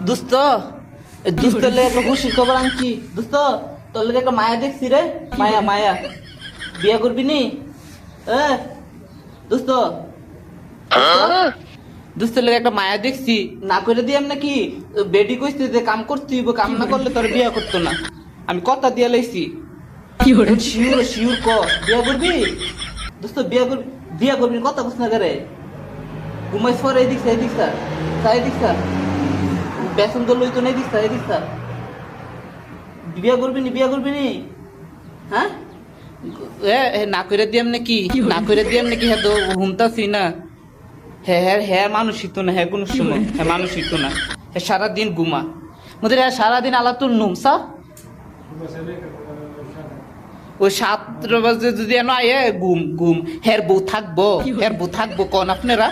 দোস্ত দোস্ত লে একটা খুশি খবর আনছি দোস্ত তোর লেগে একটা মায়া দেখছি রে মায়া মায়া বিয়া করবি নি এ দোস্ত দোস্তের লেগে একটা মায়া দেখছি না করে দিয়াম নাকি বেডি কইছে যে কাম করতে হইব কাম না করলে তোর বিয়া করতো না আমি কথা দিয়া লাইছি শিউর শিউর ক বিয়া করবি দোস্ত বিয়া করবি কথা বুঝ না করে ঘুমাইছ পর এদিক স্যার বেসন তো লইতো না এদিক স্যার বিয়া করবি নি হ্যাঁ না করে দিয়াম নাকি হ্যাঁ তো হুমতাছি না হ্যাঁ মানুষ হিত না হ্যাঁ কোনো সময় হ্যাঁ মানুষ হিত না হ্যাঁ সারাদিন ঘুমা মোদের সারাদিন আলা তোর নুমসা ওই 7 বাজে যদি এনো আয়ে ঘুম হের বউ থাকবো কন আপনারা